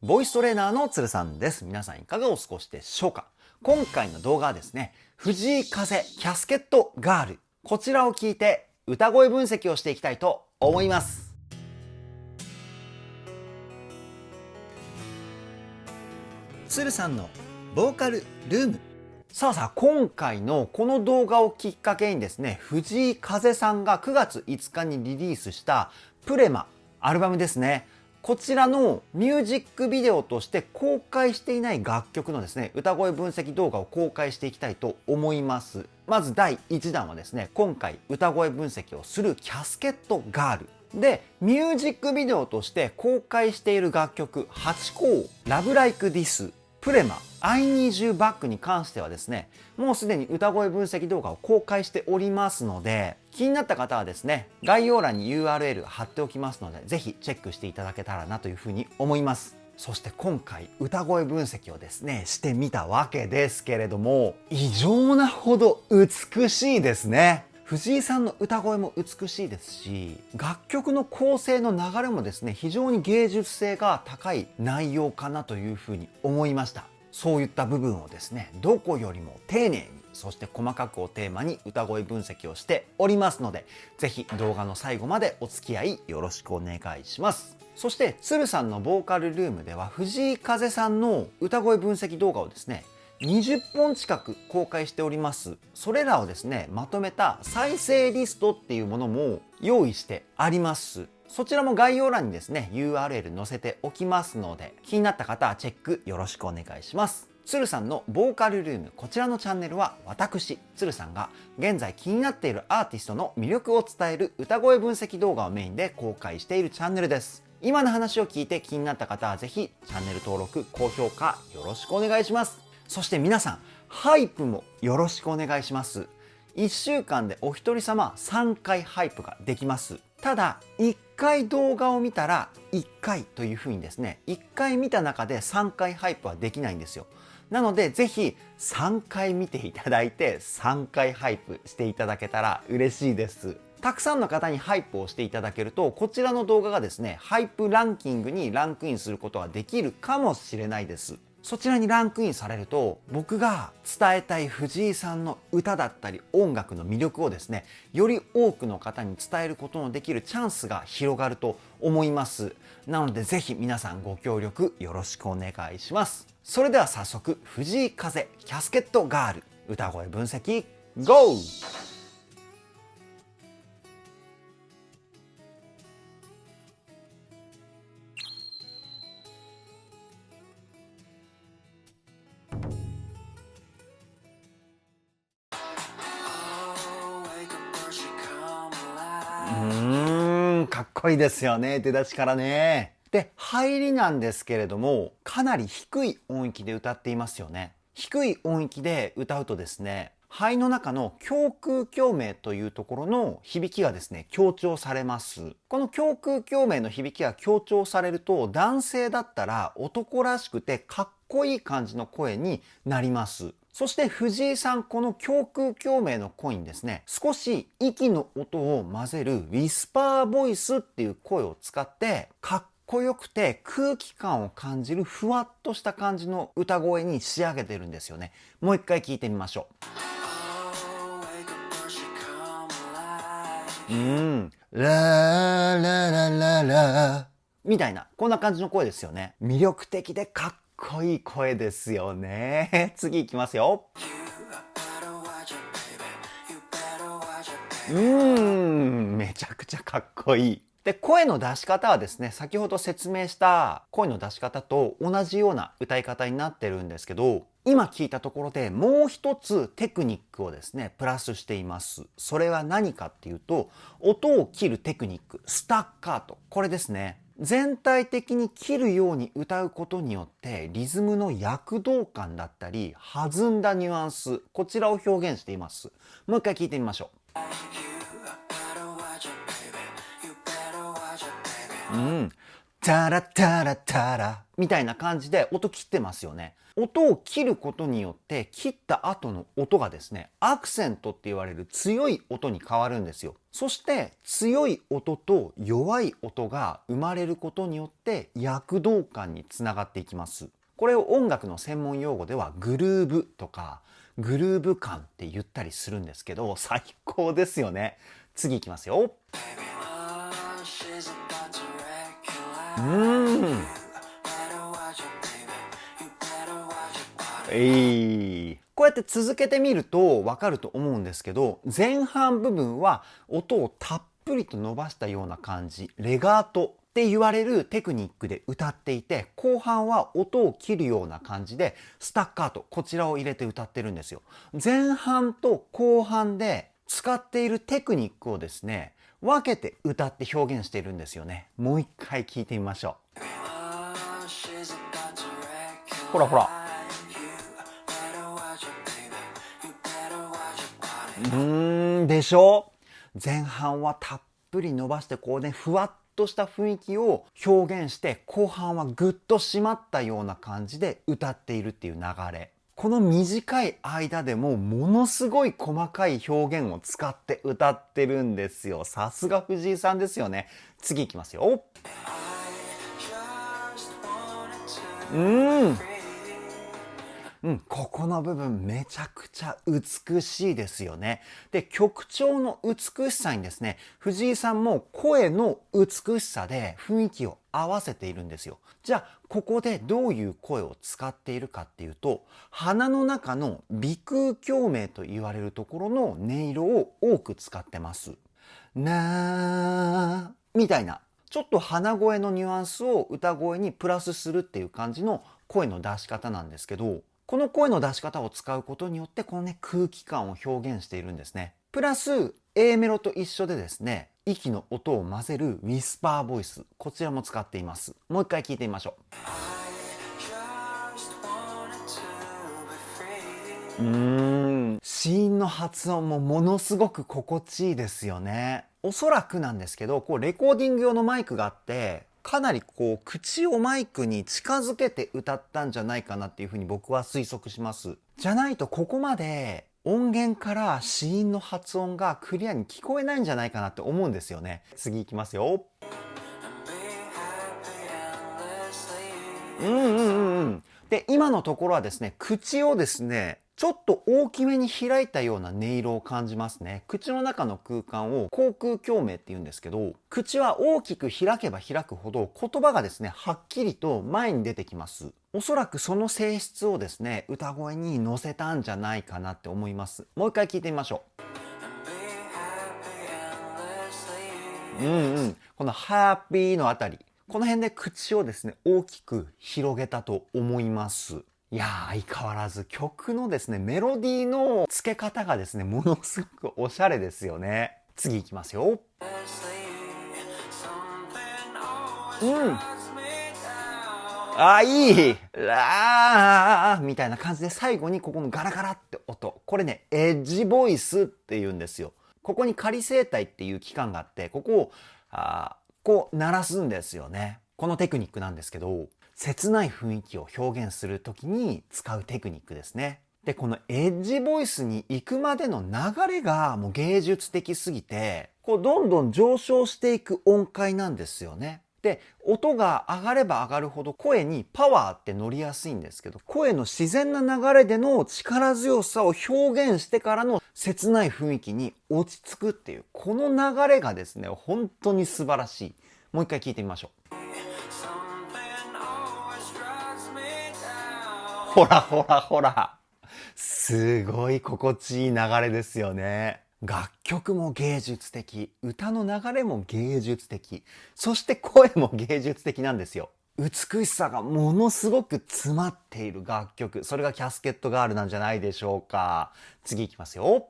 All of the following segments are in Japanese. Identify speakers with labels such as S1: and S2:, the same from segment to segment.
S1: ボイストレーナーのつるさんです。皆さんいかがお過ごしでしょうか。今回の動画はですね、藤井風キャスケットガール。こちらを聞いて歌声分析をしていきたいと思います。つるさんのボーカルルーム。さあ今回のこの動画をきっかけにですね、藤井風さんが9月5日にリリースしたプレマアルバムですね。こちらのミュージックビデオとして公開していない楽曲のですね、歌声分析動画を公開していきたいと思います。まず第1弾はですね、今回歌声分析をするキャスケットガール。で、ミュージックビデオとして公開している楽曲8個、ラブライクディス、プレマ、I Need You Back に関してはですね、もうすでに歌声分析動画を公開しておりますので、気になった方はですね、概要欄に URL 貼っておきますので、ぜひチェックしていただけたらなというふうに思います。そして今回歌声分析をですね、してみたわけですけれども、異常なほど美しいですね。藤井さんの歌声も美しいですし、楽曲の構成の流れもですね、非常に芸術性が高い内容かなというふうに思いました。そういった部分をですね、どこよりも丁寧に、そして細かくをテーマに歌声分析をしておりますので、ぜひ動画の最後までお付き合いよろしくお願いします。そして鶴さんのボーカルルームでは藤井風さんの歌声分析動画をですね、20本近く公開しております。それらをですね、まとめた再生リストっていうものも用意してあります。そちらも概要欄にですね、URL 載せておきますので、気になった方はチェックよろしくお願いします。鶴さんのボーカルルーム、こちらのチャンネルは私、鶴さんが現在気になっているアーティストの魅力を伝える歌声分析動画をメインで公開しているチャンネルです。今の話を聞いて気になった方はぜひチャンネル登録、高評価よろしくお願いします。そして皆さん、ハイプもよろしくお願いします。1週間でお一人様3回ハイプができます。ただ、1回動画を見たら1回というふうにですね、1回見た中で3回ハイプはできないんですよ。なので、ぜひ3回見ていただいて3回ハイプしていただけたら嬉しいです。たくさんの方にハイプをしていただけると、こちらの動画がですね、ハイプランキングにランクインすることができるかもしれないです。そちらにランクインされると、僕が伝えたい藤井さんの歌だったり音楽の魅力をですね、より多くの方に伝えることのできるチャンスが広がると思います。なのでぜひ皆さんご協力よろしくお願いします。それでは早速、藤井風キャスケットガール歌声分析 GO!かっこいいですよね、出だしからね。で、入りなんですけれども、かなり低い音域で歌っていますよね。低い音域で歌うとですね、肺の中の胸腔共鳴というところの響きがですね、強調されます。この胸腔共鳴の響きが強調されると、男性だったら男らしくてかっこいい感じの声になります。そして藤井さん、この胸腔共鳴の声にですね、少し息の音を混ぜるウィスパーボイスっていう声を使って、かっこよくて空気感を感じるふわっとした感じの歌声に仕上げてるんですよね。もう一回聞いてみましょう。ラーララララみたいな、こんな感じの声ですよね。魅力的でかっこいい声ですよね。次いきますよ。めちゃくちゃかっこいい。で、声の出し方はですね、先ほど説明した声の出し方と同じような歌い方になってるんですけど、今聞いたところでもう一つテクニックをですね、プラスしています。それは何かっていうと、音を切るテクニック、スタッカート。これですね。全体的に切るように歌うことによってリズムの躍動感だったり弾んだニュアンス、こちらを表現しています。もう一回聞いてみましょう。タラタラタラみたいな感じで音切ってますよね。音を切ることによって切った後の音がですね、アクセントって言われる強い音に変わるんですよ。そして強い音と弱い音が生まれることによって躍動感につながっていきます。これを音楽の専門用語ではグルーブとかグルーブ感って言ったりするんですけど、最高ですよね。次いきますよ。こうやって続けてみるとわかると思うんですけど、前半部分は音をたっぷりと伸ばしたような感じ、レガートって言われるテクニックで歌っていて、後半は音を切るような感じでスタッカート、こちらを入れて歌ってるんですよ。前半と後半で使っているテクニックをですね、分けて歌って表現しているんですよね。もう一回聞いてみましょう。ほらほら。でしょ？前半はたっぷり伸ばしてこうね、ふわっとした雰囲気を表現して、後半はぐっと締まったような感じで歌っているっていう流れ。この短い間でもものすごい細かい表現を使って歌ってるんですよ。さすが藤井さんですよね。次いきますよ。ここの部分めちゃくちゃ美しいですよね。で、曲調の美しさにですね、藤井さんも声の美しさで雰囲気を合わせているんですよ。じゃあ、ここでどういう声を使っているかっていうと、鼻の中の鼻腔共鳴と言われるところの音色を多く使ってます。なーみたいな。ちょっと鼻声のニュアンスを歌声にプラスするっていう感じの声の出し方なんですけど、この声の出し方を使うことによってこのね、空気感を表現しているんですね。プラス A メロと一緒でですね、息の音を混ぜるウィスパーボイス、こちらも使っています。もう一回聞いてみましょう。子音の発音もものすごく心地いいですよね。おそらくなんですけど、レコーディング用のマイクがあって、かなり口をマイクに近づけて歌ったんじゃないかなっていうふうに僕は推測します。じゃないとここまで音源から子音の発音がクリアに聞こえないんじゃないかなって思うんですよね。次いきますよ。で、今のところはですね、口をですね、ちょっと大きめに開いたような音色を感じますね。口の中の空間を口腔共鳴って言うんですけど、口は大きく開けば開くほど言葉がですね、はっきりと前に出てきます。おそらくその性質をですね、歌声に乗せたんじゃないかなって思います。もう一回聞いてみましょう。このハッピーのあたり。この辺で口をですね、大きく広げたと思います。いやー、相変わらず曲のですね、メロディーの付け方がですね、ものすごくおしゃれですよね。次いきますよ。いいラーみたいな感じで最後にここのガラガラって音。これね、エッジボイスって言うんですよ。ここに仮声帯っていう器官があって、ここをこう鳴らすんですよね。このテクニックなんですけど、切ない雰囲気を表現するときに使うテクニックですね。で、このエッジボイスに行くまでの流れがもう芸術的すぎて、どんどん上昇していく音階なんですよね。で、音が上がれば上がるほど声にパワーって乗りやすいんですけど、声の自然な流れでの力強さを表現してからの切ない雰囲気に落ち着くっていう、この流れがですね、本当に素晴らしい。もう一回聞いてみましょう。ほらほらほら。すごい心地いい流れですよね。楽曲も芸術的、歌の流れも芸術的、そして声も芸術的なんですよ。美しさがものすごく詰まっている楽曲。それがキャスケットガールなんじゃないでしょうか。次いきますよ。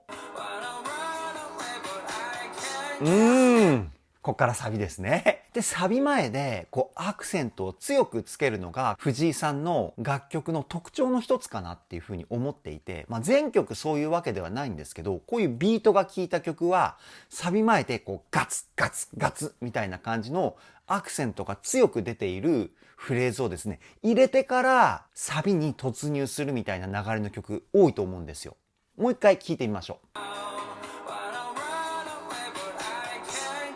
S1: こっからサビですね。で、サビ前で、アクセントを強くつけるのが、藤井さんの楽曲の特徴の一つかなっていうふうに思っていて、全曲そういうわけではないんですけど、こういうビートが効いた曲は、サビ前でガツガツガツみたいな感じのアクセントが強く出ているフレーズをですね、入れてからサビに突入するみたいな流れの曲多いと思うんですよ。もう一回聴いてみましょう。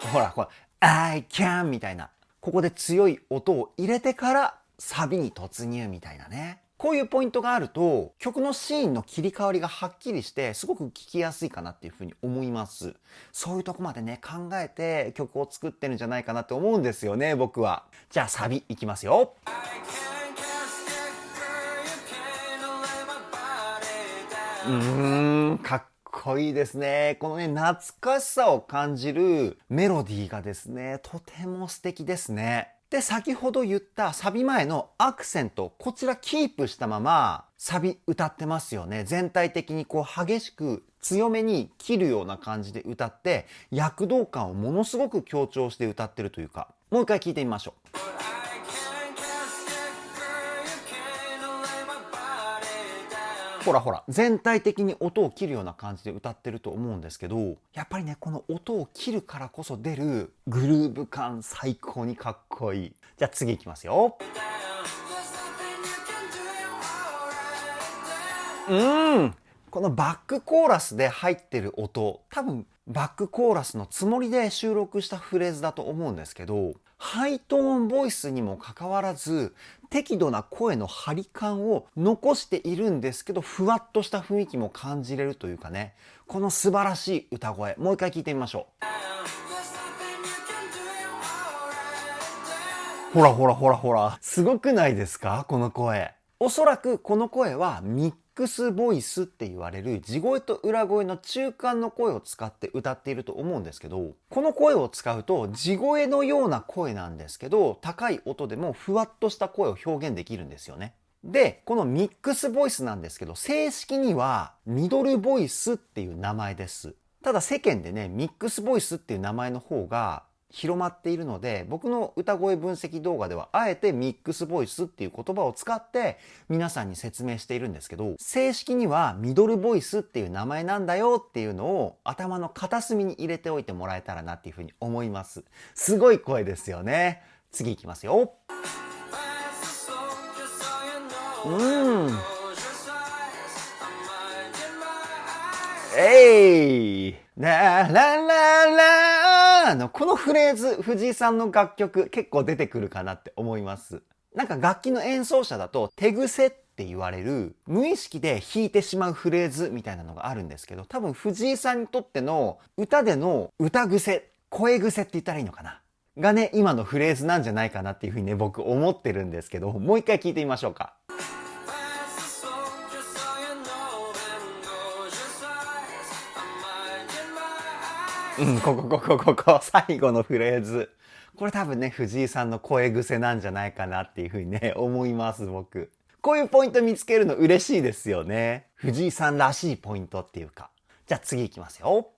S1: ほら、I can みたいな。ここで強い音を入れてからサビに突入みたいなね。こういうポイントがあると曲のシーンの切り替わりがはっきりしてすごく聴きやすいかなっていうふうに思います。そういうとこまでね考えて曲を作ってるんじゃないかなって思うんですよね、僕は。じゃあサビいきますよ。かっこいいですね。このね懐かしさを感じるメロディーがですねとても素敵ですね。で、先ほど言ったサビ前のアクセント、こちらキープしたままサビ歌ってますよね。全体的にこう激しく強めに切るような感じで歌って躍動感をものすごく強調して歌ってるというか、もう一回聞いてみましょう。ほらほら、全体的に音を切るような感じで歌ってると思うんですけど、やっぱりね、この音を切るからこそ出るグルーヴ感最高にかっこいい。じゃあ次いきますよ。このバックコーラスで入ってる音、多分バックコーラスのつもりで収録したフレーズだと思うんですけど、ハイトーンボイスにもかかわらず適度な声の張り感を残しているんですけど、ふわっとした雰囲気も感じれるというかね、この素晴らしい歌声、もう一回聞いてみましょう。ほらほらほらほら、すごくないですか、この声。おそらくこの声はミックスボイスって言われる地声と裏声の中間の声を使って歌っていると思うんですけど、この声を使うと地声のような声なんですけど、高い音でもふわっとした声を表現できるんですよね。で、このミックスボイスなんですけど、正式にはミドルボイスっていう名前です。ただ世間でね、ミックスボイスっていう名前の方が広まっているので、僕の歌声分析動画ではあえてミックスボイスっていう言葉を使って皆さんに説明しているんですけど、正式にはミドルボイスっていう名前なんだよっていうのを頭の片隅に入れておいてもらえたらなっていうふうに思います。すごい声ですよね。次いきますよ。ララララのこのフレーズ、藤井さんの楽曲結構出てくるかなって思います。なんか楽器の演奏者だと手癖って言われる無意識で弾いてしまうフレーズみたいなのがあるんですけど、多分藤井さんにとっての歌での歌癖、声癖って言ったらいいのかながね、今のフレーズなんじゃないかなっていうふうにね、僕思ってるんですけど、もう一回聞いてみましょうか。ここ、最後のフレーズ。これ多分ね、藤井さんの声癖なんじゃないかなっていうふうにね、思います、僕。こういうポイント見つけるの嬉しいですよね。藤井さんらしいポイントっていうか。じゃあ次いきますよ。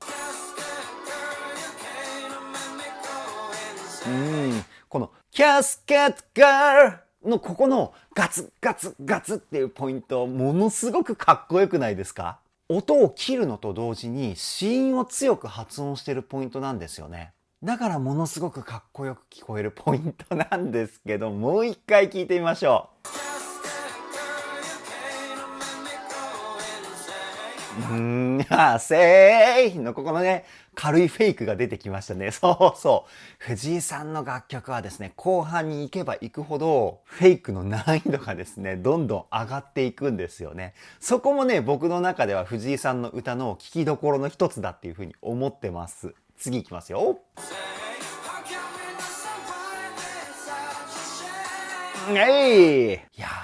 S1: この、キャスケットガールのここのガツガツガツっていうポイント、ものすごくかっこよくないですか？音を切るのと同時に子音を強く発音してるポイントなんですよね。だからものすごくかっこよく聞こえるポイントなんですけど、もう一回聞いてみましょう。せーいのここのね、軽いフェイクが出てきましたね。そうそう。藤井さんの楽曲はですね、後半に行けば行くほど、フェイクの難易度がですね、どんどん上がっていくんですよね。そこもね、僕の中では藤井さんの歌の聴きどころの一つだっていうふうに思ってます。次行きますよ。いや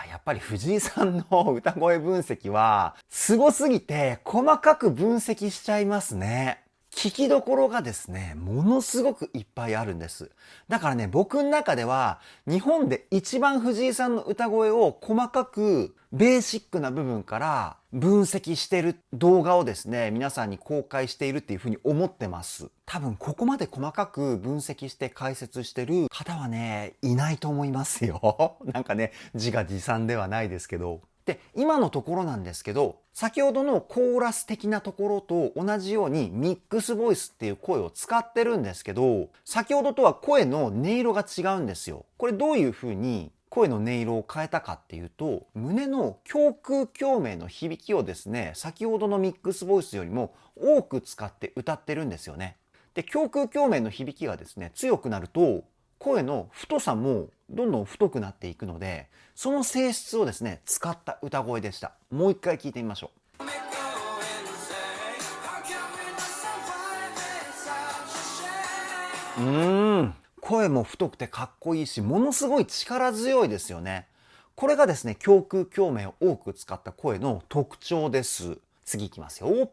S1: やっぱり藤井さんの歌声分析はすごすぎて細かく分析しちゃいますね。聞きどころがですね、ものすごくいっぱいあるんです。だからね、僕の中では日本で一番藤井さんの歌声を細かくベーシックな部分から分析してる動画をですね、皆さんに公開しているっていうふうに思ってます。多分ここまで細かく分析して解説してる方はね、いないと思いますよ。なんかね、自画自賛ではないですけど。で、今のところなんですけど、先ほどのコーラス的なところと同じようにミックスボイスっていう声を使ってるんですけど、先ほどとは声の音色が違うんですよ。これどういう風に声の音色を変えたかっていうと、胸の胸腔共鳴の響きをですね、先ほどのミックスボイスよりも多く使って歌ってるんですよね。で、胸腔共鳴の響きがですね、強くなると、声の太さもどんどん太くなっていくので、その性質をですね、使った歌声でした。もう一回聞いてみましょう。声も太くてかっこいいし、ものすごい力強いですよね。これがですね、胸腔共鳴を多く使った声の特徴です。次いきますよ。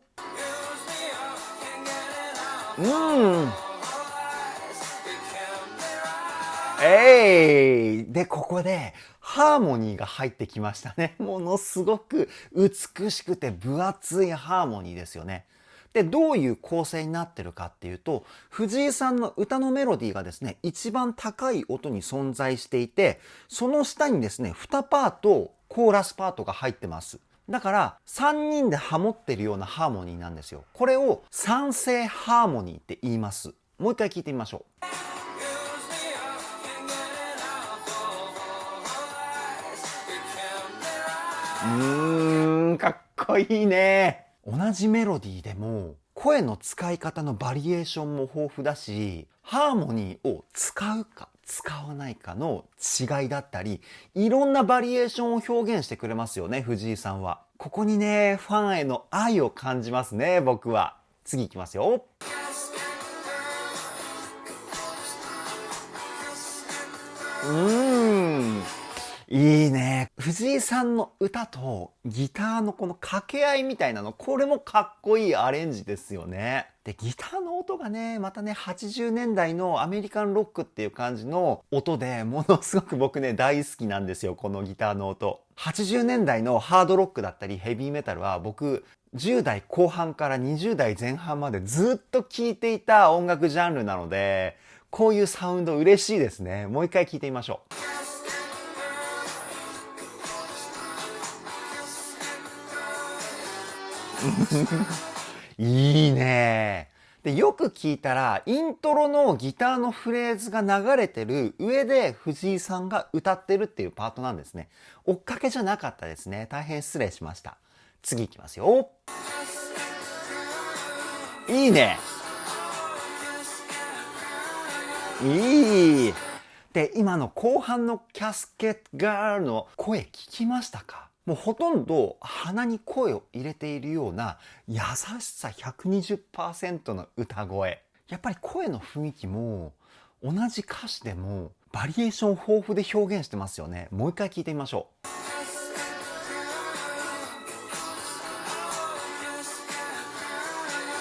S1: で、ここでハーモニーが入ってきましたね。ものすごく美しくて分厚いハーモニーですよね。で、どういう構成になってるかっていうと、藤井さんの歌のメロディーがですね、一番高い音に存在していて、その下にですね、2パート、コーラスパートが入ってます。だから、3人でハモってるようなハーモニーなんですよ。これを三声ハーモニーって言います。もう一回聞いてみましょう。かっこいいね。同じメロディーでも声の使い方のバリエーションも豊富だし、ハーモニーを使うか使わないかの違いだったり、いろんなバリエーションを表現してくれますよね、藤井さんは。ここにね、ファンへの愛を感じますね、僕は。次いきますよ。いいね。藤井さんの歌とギターのこの掛け合いみたいなの、これもかっこいいアレンジですよね。で、ギターの音がね、またね、80年代のアメリカンロックっていう感じの音で、ものすごく僕ね、大好きなんですよ、このギターの音。80年代のハードロックだったりヘビーメタルは僕、10代後半から20代前半までずっと聴いていた音楽ジャンルなので、こういうサウンド嬉しいですね。もう一回聴いてみましょう。いいね。で、よく聞いたら、イントロのギターのフレーズが流れてる上で藤井さんが歌ってるっていうパートなんですね。追っかけじゃなかったですね。大変失礼しました。次いきますよ。いいね。いい。で、今の後半のキャスケットガールの声聞きましたか？もうほとんど鼻に声を入れているような優しさ 120% の歌声。やっぱり声の雰囲気も同じ歌詞でもバリエーション豊富で表現してますよね。もう一回聞いてみましょう。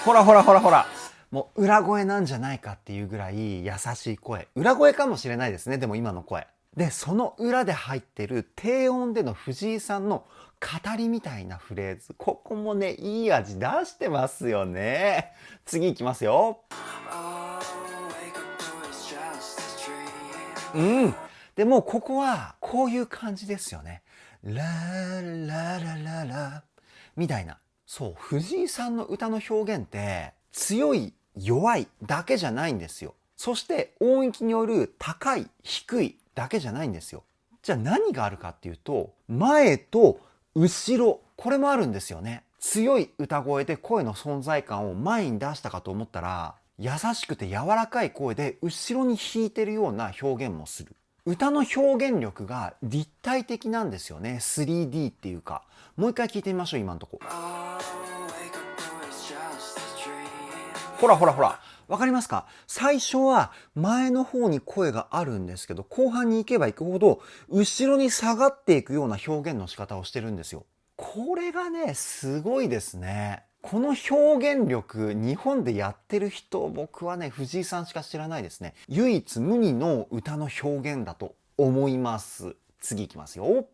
S1: ほらほらほらほら。もう裏声なんじゃないかっていうぐらい優しい声。裏声かもしれないですね。でも今の声。で、その裏で入ってる低音での藤井さんの語りみたいなフレーズ。ここもね、いい味出してますよね。次いきますよ。でもここはこういう感じですよね。ラーララララみたいな。そう、藤井さんの歌の表現って強い、弱いだけじゃないんですよ。そして音域による高い、低いだけじゃないんですよ。じゃあ何があるかっていうと、前と後ろ、これもあるんですよね。強い歌声で声の存在感を前に出したかと思ったら、優しくて柔らかい声で後ろに弾いてるような表現もする。歌の表現力が立体的なんですよね。3D っていうか。もう一回聞いてみましょう、今のとこ。ほらほらほら。わかりますか？最初は前の方に声があるんですけど、後半に行けば行くほど、後ろに下がっていくような表現の仕方をしてるんですよ。これがね、すごいですね。この表現力、日本でやってる人、僕はね、藤井さんしか知らないですね。唯一無二の歌の表現だと思います。次いきますよ。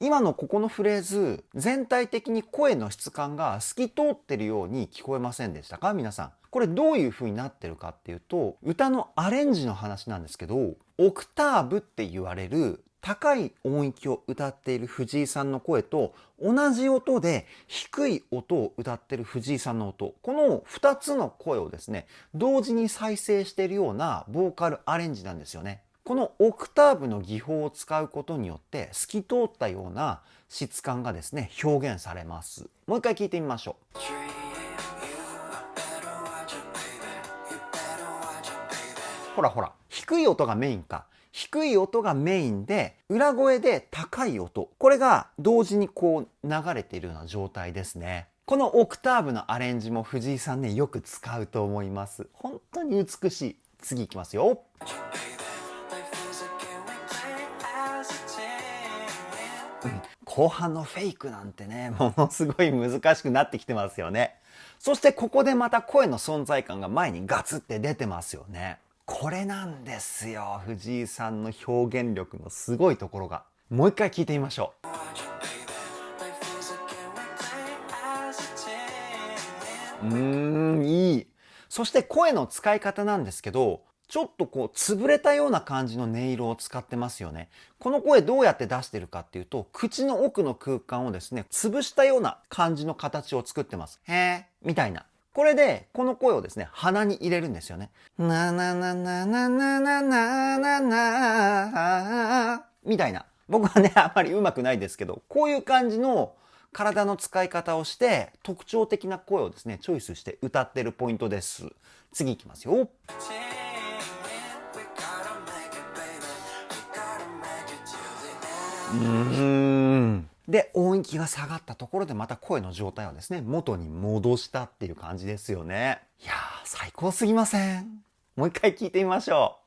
S1: 今のここのフレーズ、全体的に声の質感が透き通ってるように聞こえませんでしたか皆さん。これどういう風になってるかっていうと、歌のアレンジの話なんですけど、オクターブって言われる高い音域を歌っている藤井さんの声と同じ音で低い音を歌っている藤井さんの音、この2つの声をですね、同時に再生しているようなボーカルアレンジなんですよね。このオクターブの技法を使うことによって透き通ったような質感がですね、表現されます。もう一回聞いてみましょう。ほらほら、低い音がメインか。低い音がメインで、裏声で高い音。これが同時にこう流れているような状態ですね。このオクターブのアレンジも藤井さんね、よく使うと思います。本当に美しい。次いきますよ。後半のフェイクなんてね、ものすごい難しくなってきてますよね。そしてここでまた声の存在感が前にガツって出てますよね。これなんですよ。藤井さんの表現力のすごいところが。もう一回聞いてみましょう。いい。そして声の使い方なんですけど、ちょっとこう潰れたような感じの音色を使ってますよね。この声どうやって出してるかっていうと、口の奥の空間をですね、潰したような感じの形を作ってます。へーみたいな。これで、この声をですね、鼻に入れるんですよね。ななななななななななみたいな。僕はね、あんまり上手くないですけど、こういう感じの体の使い方をして、特徴的な声をですね、チョイスして歌ってるポイントです。次いきますよ。で、音域が下がったところでまた声の状態をですね、元に戻したっていう感じですよね。いやー、最高すぎません？もう一回聞いてみましょ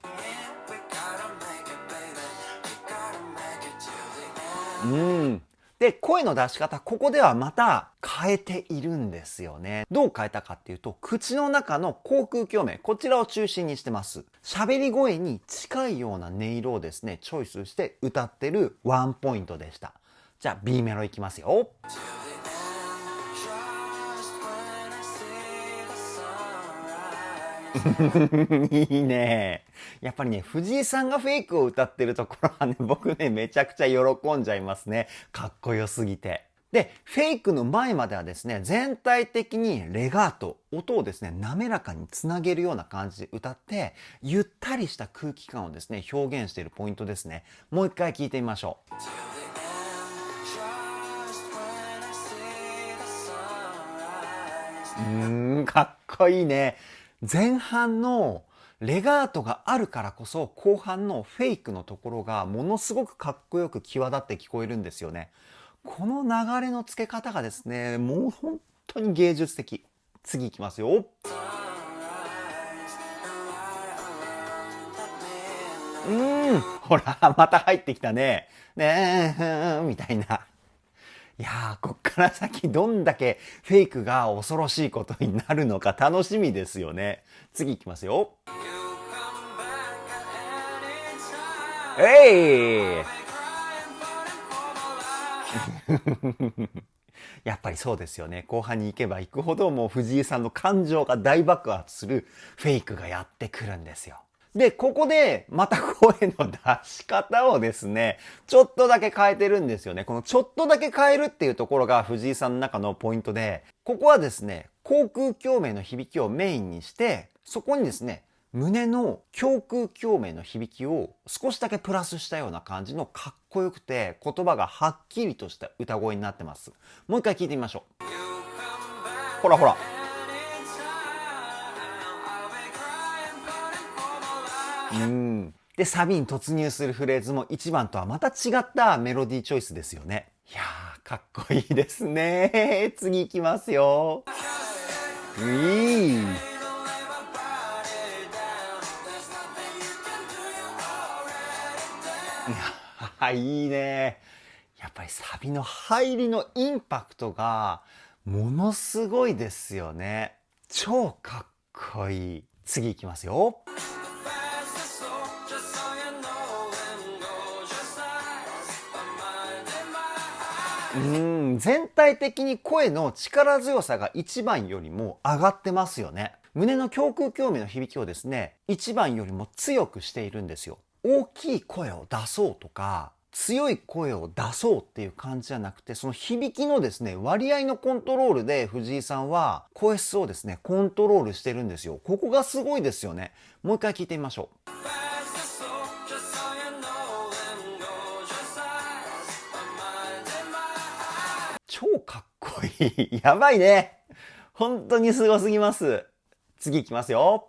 S1: う。で、声の出し方、ここではまた変えているんですよね。どう変えたかっていうと、口の中の口腔共鳴、こちらを中心にしてます。喋り声に近いような音色をですね、チョイスして歌ってるワンポイントでした。じゃあ B メロいきますよ。いいね。やっぱりね、藤井さんがフェイクを歌ってるところはね、僕ね、めちゃくちゃ喜んじゃいますね。かっこよすぎて。で、フェイクの前まではですね、全体的にレガート、音をですね、滑らかにつなげるような感じで歌って、ゆったりした空気感をですね、表現しているポイントですね。もう一回聞いてみましょう。かっこいいね。前半のレガートがあるからこそ後半のフェイクのところがものすごくかっこよく際立って聞こえるんですよね。この流れの付け方がですね、もう本当に芸術的。次いきますよ。ほら、また入ってきたね。ねえ、みたいな。いやー、こっから先どんだけフェイクが恐ろしいことになるのか楽しみですよね。次いきますよ。やっぱりそうですよね。後半に行けば行くほどもう藤井さんの感情が大爆発するフェイクがやってくるんですよ。で、ここでまた声の出し方をですね、ちょっとだけ変えてるんですよね。このちょっとだけ変えるっていうところが藤井さんの中のポイントで、ここはですね、口腔共鳴の響きをメインにして、そこにですね、胸の胸腔共鳴の響きを少しだけプラスしたような感じのかっこよくて言葉がはっきりとした歌声になってます。もう一回聞いてみましょう。ほらほら。で、サビに突入するフレーズも1番とはまた違ったメロディーチョイスですよね。いやー、かっこいいですね。次いきますよ。いいね。やっぱりサビの入りのインパクトがものすごいですよね。超かっこいい。次いきますよ。全体的に声の力強さが1番よりも上がってますよね。胸の胸腔共鳴の響きをですね、1番よりも強くしているんですよ。大きい声を出そうとか、強い声を出そうっていう感じじゃなくて、その響きのですね、割合のコントロールで藤井さんは声質をですね、コントロールしてるんですよ。ここがすごいですよね。もう一回聞いてみましょう。超かっこいい。やばいね。本当にすごすぎます。次いきますよ。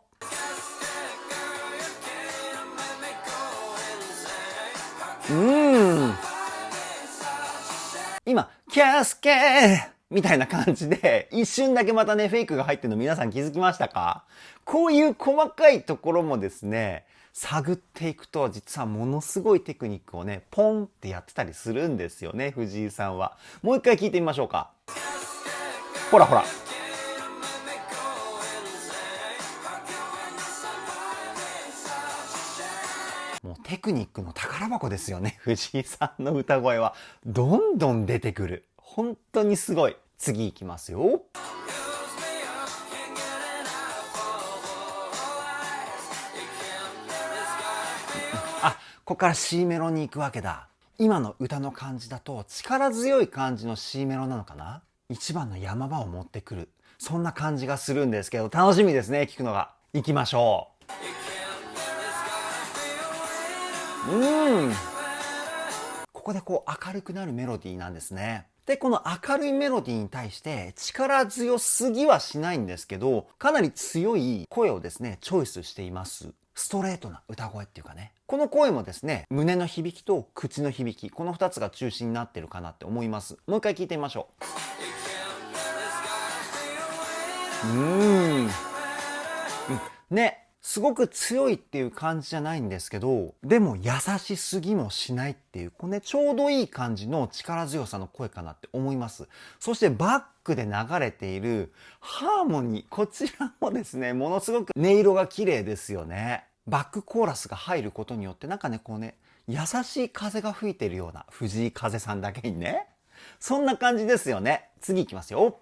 S1: 今、キャスケーみたいな感じで、一瞬だけまたね、フェイクが入ってるの皆さん気づきましたか？こういう細かいところもですね、探っていくと、実はものすごいテクニックをね、ポンってやってたりするんですよね、藤井さんは。もう一回聞いてみましょうか。ほらほら。もうテクニックの宝箱ですよね。藤井さんの歌声はどんどん出てくる。本当にすごい。次行きますよ。ここから C メロに行くわけだ。今の歌の感じだと力強い感じの C メロなのかな？一番の山場を持ってくる。そんな感じがするんですけど、楽しみですね、聞くのが。行きましょう。ここでこう明るくなるメロディーなんですね。で、この明るいメロディーに対して力強すぎはしないんですけど、かなり強い声をですね、チョイスしています。ストレートな歌声っていうかね。この声もですね、胸の響きと口の響き、この2つが中心になってるかなって思います。もう一回聞いてみましょう。ね。すごく強いっていう感じじゃないんですけど、でも優しすぎもしないっていう、これね、ちょうどいい感じの力強さの声かなって思います。そしてバックで流れているハーモニー、こちらもですね、ものすごく音色が綺麗ですよね。バックコーラスが入ることによってなんかね、こうね、優しい風が吹いているような藤井風さんだけにね。そんな感じですよね。次いきますよ。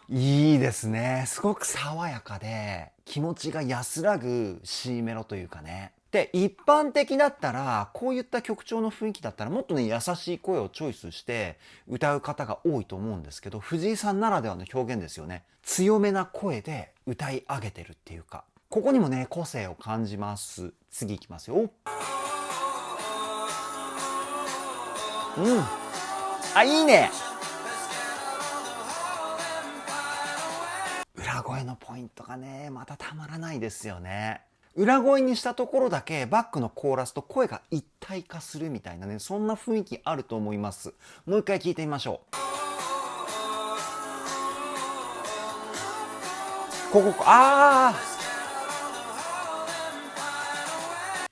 S1: いいですね。すごく爽やかで気持ちが安らぐ C メロというかね。で、一般的だったら、こういった曲調の雰囲気だったらもっとね、優しい声をチョイスして歌う方が多いと思うんですけど、藤井さんならではの表現ですよね。強めな声で歌い上げてるっていうか、ここにもね、個性を感じます。次いきますよ。あ、いいね。裏声のポイントがね、またたまらないですよね。裏声にしたところだけバックのコーラスと声が一体化するみたいなね、そんな雰囲気あると思います。もう一回聞いてみましょう。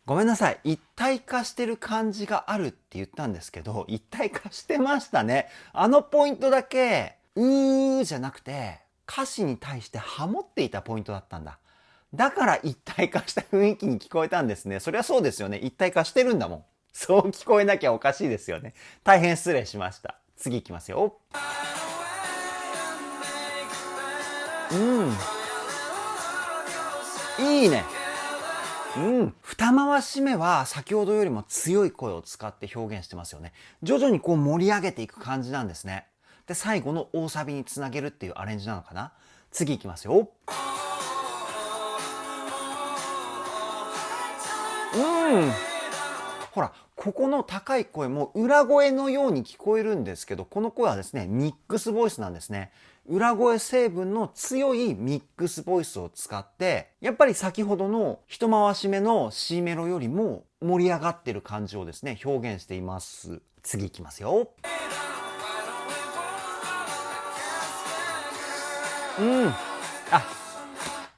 S1: ごめんなさい。一体化してる感じがあるって言ったんですけど、一体化してましたね。あのポイントだけ、じゃなくて、歌詞に対してハモっていたポイントだったんだ。だから一体化した雰囲気に聞こえたんですね。そりゃそうですよね。一体化してるんだもん。そう聞こえなきゃおかしいですよね。大変失礼しました。次いきますよ。いいね。二回し目は先ほどよりも強い声を使って表現してますよね。徐々にこう盛り上げていく感じなんですね。で、最後の大サビにつなげるっていうアレンジなのかな。次いきますよ。ほら、ここの高い声も裏声のように聞こえるんですけど、この声はですね、ミックスボイスなんですね。裏声成分の強いミックスボイスを使って、やっぱり先ほどの一回し目の C メロよりも盛り上がってる感じをですね、表現しています。次いきますよ。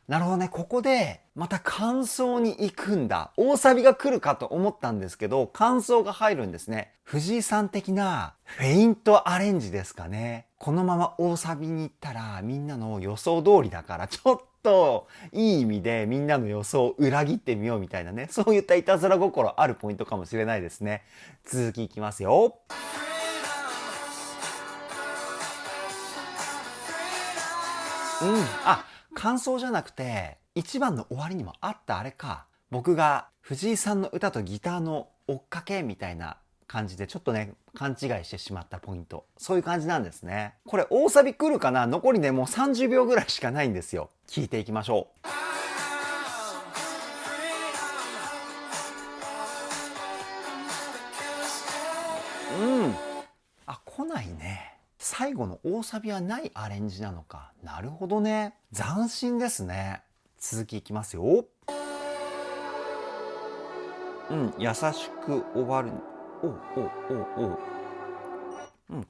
S1: なるほどね。ここでまた間奏に行くんだ。大サビが来るかと思ったんですけど、間奏が入るんですね。藤井さん的なフェイントアレンジですかね。このまま大サビに行ったらみんなの予想通りだから、ちょっといい意味でみんなの予想を裏切ってみようみたいなね。そういったいたずら心あるポイントかもしれないですね。続きいきますよ。感想じゃなくて、1番の終わりにもあったあれか。僕が藤井さんの歌とギターの追っかけみたいな感じでちょっとね、勘違いしてしまったポイント。そういう感じなんですね。これ大サビ来るかな？残りね、もう30秒ぐらいしかないんですよ。聞いていきましょう。来ないね。最後の大サビはないアレンジなのか。なるほどね。斬新ですね。続きいきますよ。優しく終わる。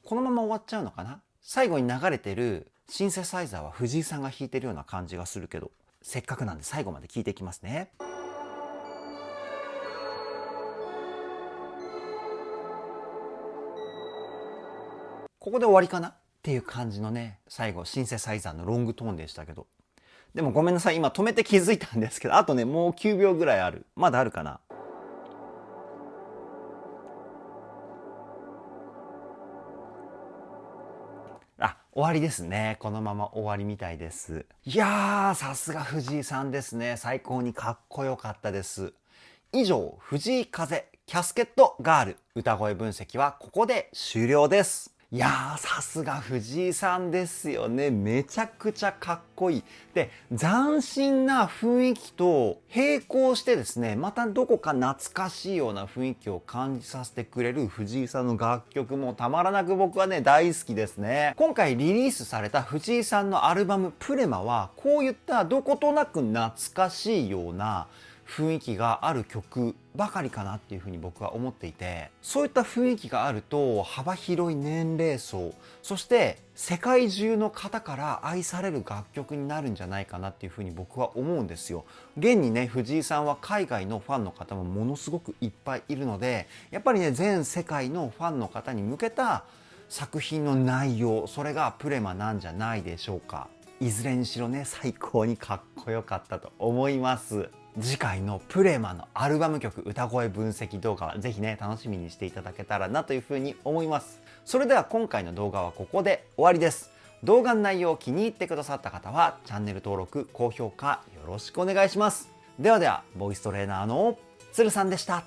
S1: このまま終わっちゃうのかな。最後に流れてるシンセサイザーは藤井さんが弾いてるような感じがするけど、せっかくなんで最後まで聞いていきますね。ここで終わりかなっていう感じのね、最後シンセサイザーのロングトーンでしたけど。でもごめんなさい、今止めて気づいたんですけど、あとね、もう9秒ぐらいある。まだあるかな。終わりですね。このまま終わりみたいです。いやー、さすが藤井さんですね。最高にかっこよかったです。以上、藤井風キャスケットガール歌声分析はここで終了です。いやー、さすが藤井さんですよね。めちゃくちゃかっこいい。で、斬新な雰囲気と並行してですね、またどこか懐かしいような雰囲気を感じさせてくれる藤井さんの楽曲もたまらなく僕はね、大好きですね。今回リリースされた藤井さんのアルバムプレマは、こういったどことなく懐かしいような雰囲気がある曲ばかりかなっていうふうに僕は思っていて、そういった雰囲気があると幅広い年齢層、そして世界中の方から愛される楽曲になるんじゃないかなっていうふうに僕は思うんですよ。現にね、藤井さんは海外のファンの方もものすごくいっぱいいるので、やっぱりね、全世界のファンの方に向けた作品の内容、それがプレマなんじゃないでしょうか。いずれにしろね、最高にかっこよかったと思います。次回のプレマのアルバム曲歌声分析動画はぜひね、楽しみにしていただけたらなというふうに思います。それでは今回の動画はここで終わりです。動画の内容を気に入ってくださった方はチャンネル登録、高評価よろしくお願いします。ではでは、ボイストレーナーのつるさんでした。